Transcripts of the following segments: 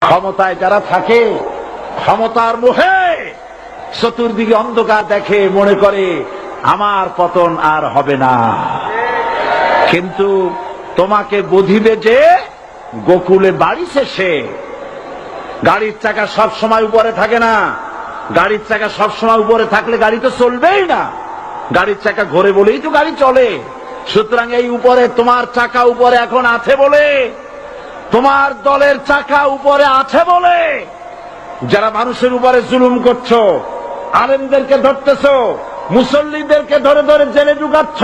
ক্ষমতায় যারা থাকে, ক্ষমতার মোহে চতুর্দিকে অন্ধকার দেখে, মনে করে আমার পতন আর হবে না। কিন্তু তোমাকে বুঝিবে যে গোকুলে বাড়ি শেষে গাড়ির চাকা সব সময় উপরে থাকে না। গাড়ির চাকা সব সময় উপরে থাকলে গাড়ি তো চলবেই না। গাড়ির চাকা ঘোরে বলেই তো গাড়ি চলে। সুতরাং এই উপরে তোমার চাকা উপরে এখন আছে বলে, তোমার দলের চাকা উপরে আছে বলে যারা মানুষের উপরে জুলুম করছো, আলেমদেরকে ধরতেছো, মুসল্লিদেরকে ধরে ধরে জেলে ঢুকাচ্ছ,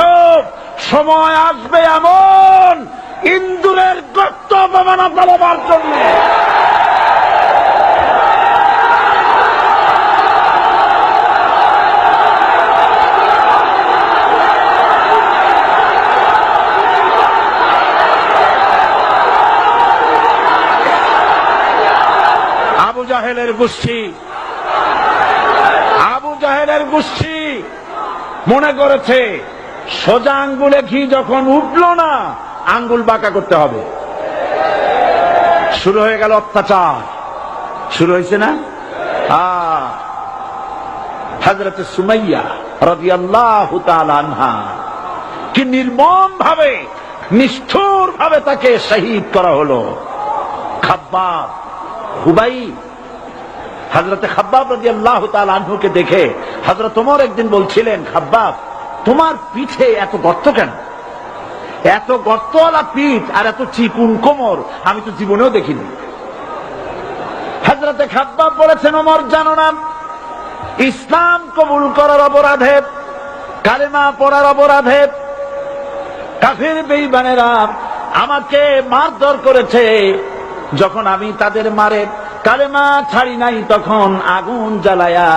সময় আসবে এমন ইন্দুরের রক্ত অপমানা পালাবার জন্য আবু জাহেলের গোষ্ঠী মনে করেছে সোজা আঙ্গুলে ঘি যখন উঠল না, আঙ্গুল বাঁকা করতে হবে। শুরু হয়ে গেল অত্যাচার, শুরু হয়েছে না। হযরত সুমাইয়া রাদিয়াল্লাহু তাআলা আনহা কি নির্মম ভাবে, নিষ্ঠুর ভাবে তাকে শহীদ করা হলো। খাব্বাব, হুবাইব, হযরত খাব্বাব রাদিয়াল্লাহু তাআলা আনহুকে দেখে হযরত ওমর একদিন বলছিলেন, খাব্বাব তোমার পিঠে এত গর্ত কেন? এত গর্তওয়ালা পিঠ আর এত চিকুন কোমর আমি তো জীবনেও দেখিনি। হযরত খাব্বাব বলেছেন, ওমর জানো না, ইসলাম কবুল করার অপরাধে, কালেমা পড়ার অপরাধে কাফির বেঈমানেরা আমাকে মারধর করেছে। যখন আমি তাদের মারে কালেমা ছাড়ি নাই, তখন আগুন জ্বালায়া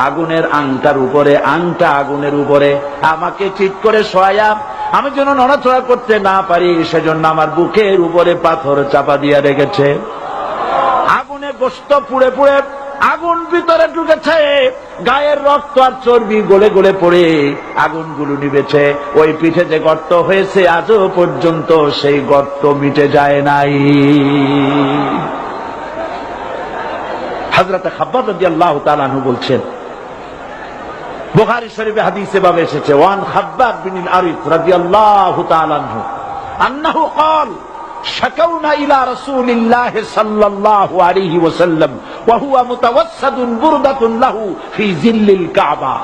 আগুনের আংটার উপরে, আংটা আগুনের উপরে আমাকে ঠিক করে শোয়ায়া, আমি যেন নড়াচড়া করতে না পারি সেজন্য আমার বুকের উপরে পাথর চাপা দিয়ে রেখেছে। আগুনে গোশত পুড়ে পুড়ে আগুন ভিতরে ঢুকেছে, গায়ের রক্ত আর চর্বি গলে গলে পড়ে আগুনগুলো নিবেছে। ওই পিঠে যে গর্ত হয়েছে আজও পর্যন্ত সেই গর্ত মিটে যায় নাই। হযরত খাব্বাব রাদিয়াল্লাহু তাআলা আনহু বলছেন, বুখারী শরীফে হাদিসে ভাবে এসেছে, ওয়ান খাব্বাব বিন আরিফ রাদিয়াল্লাহু তাআলা আনহু আন্নাহু ক্বাল শাকাউনা ইলা রাসূলিল্লাহ সাল্লাল্লাহু আলাইহি ওয়াসাল্লাম ওয়া হুয়া মুতাওয়াসসাদুন বুরদাতুন লাহু ফি জিল্লিল কাবা।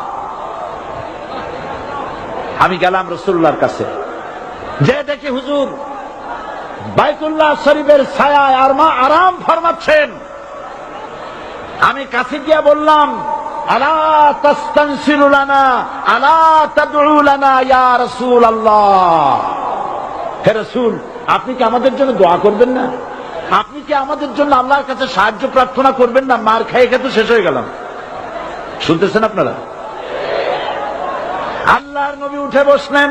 আমি গেলাম রাসূলুল্লাহর কাছে, যে দেখি হুজুর বাইতুল্লাহ শরীফের ছায়ায় আরাম ফরমাচ্ছেন। আমি কাছে গিয়ে বললাম, আলা তাস্তানসিরু লানা আলা তাদউ লানা ইয়া রাসূলুল্লাহ, হে রাসূল আপনি কি আমাদের জন্য দোয়া করবেন না? আপনি কি আমাদের জন্য আল্লাহর কাছে সাহায্য প্রার্থনা করবেন না? মার খেয়ে খেয়ে তো শেষ হয়ে গেলাম। শুনতেছেন আপনারা? আল্লাহর নবী উঠে বসলেন,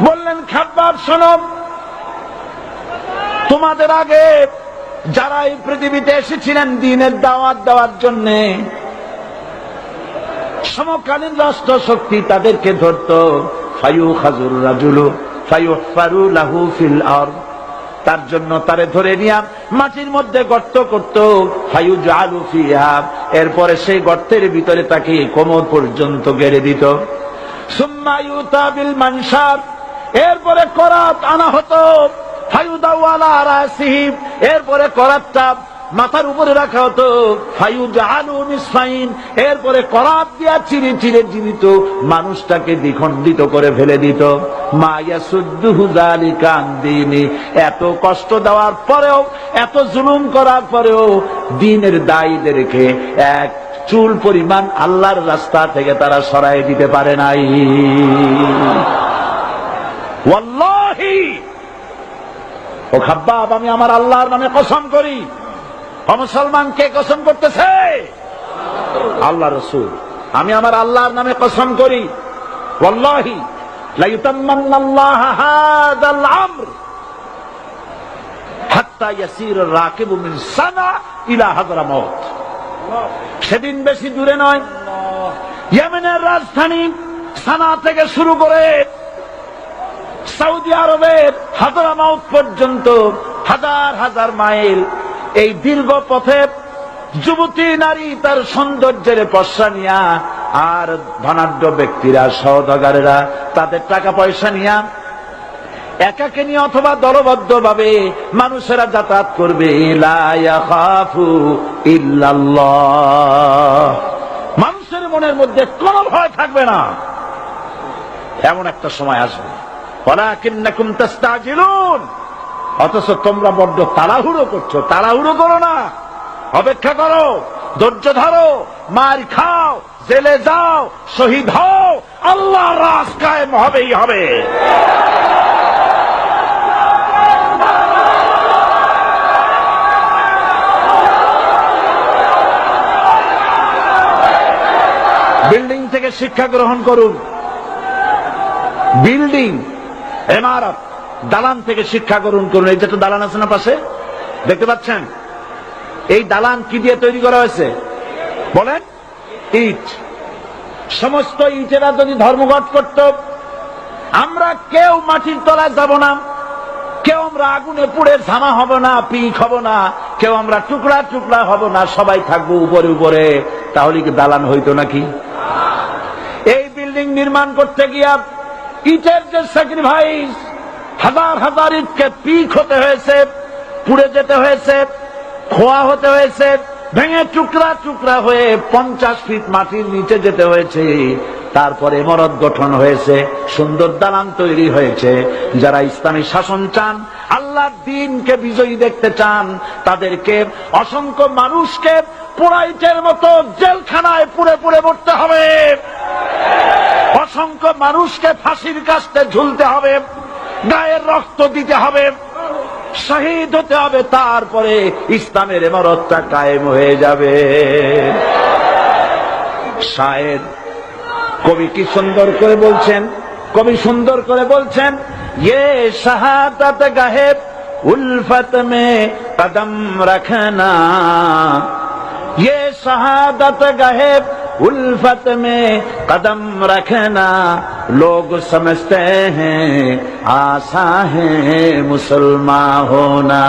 বললেন, খাব্বাব শোনো, তোমাদের আগে যারা এই পৃথিবীতে এসেছিলেন দ্বীনের দাওয়াত দেওয়ার জন্য, সমকালীন রাষ্ট্র শক্তি তাদেরকে ধরত, ফায়ুখাজুর রাজুলু ফায়ুহফারু লাহু ফিল আরদ, তার জন্য তারে ধরে নিয়া মাটির মধ্যে গর্ত করত, ফায়ুজআলু ফিহা, এরপরে সেই গর্তের ভিতরে তাকে কোমর পর্যন্ত গেড়ে দিত। সুম্মা ইউতা বিল মানশার, এরপরে করাত আনা হতো, ফায়ুদাউ আলা রাসিহি, এরপরে করাতটা মাথার উপরে রাখা হতো, ফায়ুজআলু নিসফাইন, এরপরে করাত দিয়া চিরে চিরে জীবিত মানুষটাকে দ্বিখণ্ডিত করে ফেলে দিত। মা ইয়াসুদ্দুহু যালিকা আন দীনি, এত কষ্ট দেওয়ার পরেও, এত জুলুম করার পরেও দ্বীনের দায়ীদেরকে এক চুল পরিমাণ আল্লাহর রাস্তা থেকে তারা সরায় দিতে পারে নাই। ওয়াল্লাহি, ও খাব্বাব, আমি আমার আল্লাহর নামে কসম করি। মুসলমান কে কসম করতেছে? আল্লাহ রাসূল। আমি আমার আল্লাহর নামে কসম করি, ওয়াল্লাহি লা ইউতাম্মান্নাল্লাহু হাযাল আমর হাত্তা ইয়াসির রাকিবু মিন সানা ইলা হাযরামাউত। সেদিন বেশি দূরে নয়, ইয়েমেনের রাজধানী সানা থেকে শুরু করে সৌদি আরবের হাযরামাউত পর্যন্ত হাজার হাজার মাইল এই দীর্ঘ পথে যুবতী নারী তার সৌন্দর্যের পশ্চা নিয়া, আর ধনাঢ্য ব্যক্তিরা সওদাগরেরা তাদের টাকা পয়সা নিয়া একাকে নিয়ে অথবা দলবদ্ধ ভাবে মানুষেরা যাতায়াত করবে। লা ইয়াখাফু ইল্লাল্লাহ, মানুষের মনের মধ্যে কোনো ভয় থাকবে না। এমন একটা সময় আসবে, ওয়ালাকিন্নাকুম তাস্তাজিলুন, অথচ তোমরা বড্ড তাড়াহুড়ো করছো। তাড়াহুড়ো করো না, অপেক্ষা করো, ধৈর্য ধরো, মার খাও, জেলে যাও, শহীদ হও, আল্লাহর রাজ কায়েম হবেই হবে। বিল্ডিং থেকে শিক্ষা গ্রহণ করুন। বিল্ডিং, ইমারত, দালান থেকে শিক্ষা গ্রহণ করুন। এই যেটা দালান আছে না পাশে, দেখতে পাচ্ছেন? এই দালান কি দিয়ে তৈরি করা হয়েছে বলেন? ইট। সমস্ত ইটেরা যদি ধর্মঘট করত, আমরা কেউ মাটির তলায় যাব না, কেউ আমরা আগুনে পুড়ে ঝামা হব না, পিক হব না, কেউ আমরা টুকরা টুকরা হব না, সবাই থাকবো উপরে উপরে, তাহলে কি দালান হইতো নাকি? এই বিল্ডিং নির্মাণ করতে গিয়া ইটের যে স্যাক্রিফাইস, হাজার হাজার ইটকে পিক হতে হয়েছে, পুড়ে যেতে হয়েছে, খোয়া হতে হয়েছে, ভেঙে টুকরা টুকরা হয়ে 50 ফিট মাটির নিচে যেতে হয়েছে, তারপরে ইমারত গঠন হয়েছে, সুন্দর দালান তৈরি হয়েছে। যারা ইসলামী শাসন চান, আল্লাহর দ্বীনকে বিজয়ী দেখতে চান, তাদেরকে অসংখ্য মানুষকে পোড়াইটের মতো জেলখানায় পুড়ে পুড়ে মরতে হবে, অসংখ্য মানুষকে ফাঁসির কাস্তে ঝুলতে হবে, গায়ের রক্ত দিতে হবে, শহীদ হতে হবে, তারপরে ইসলামের ইমারতটা কায়েম হয়ে যাবে। শায়ের কবি কি সুন্দর করে বলছেন, কবি সুন্দর করে বলছেন, ये शहादत गाहे उल्फत में कदम रखना, ये शहादत गाहे उल्फत में कदम रखना, लोग समझते हैं आसान है मुसलमान होना।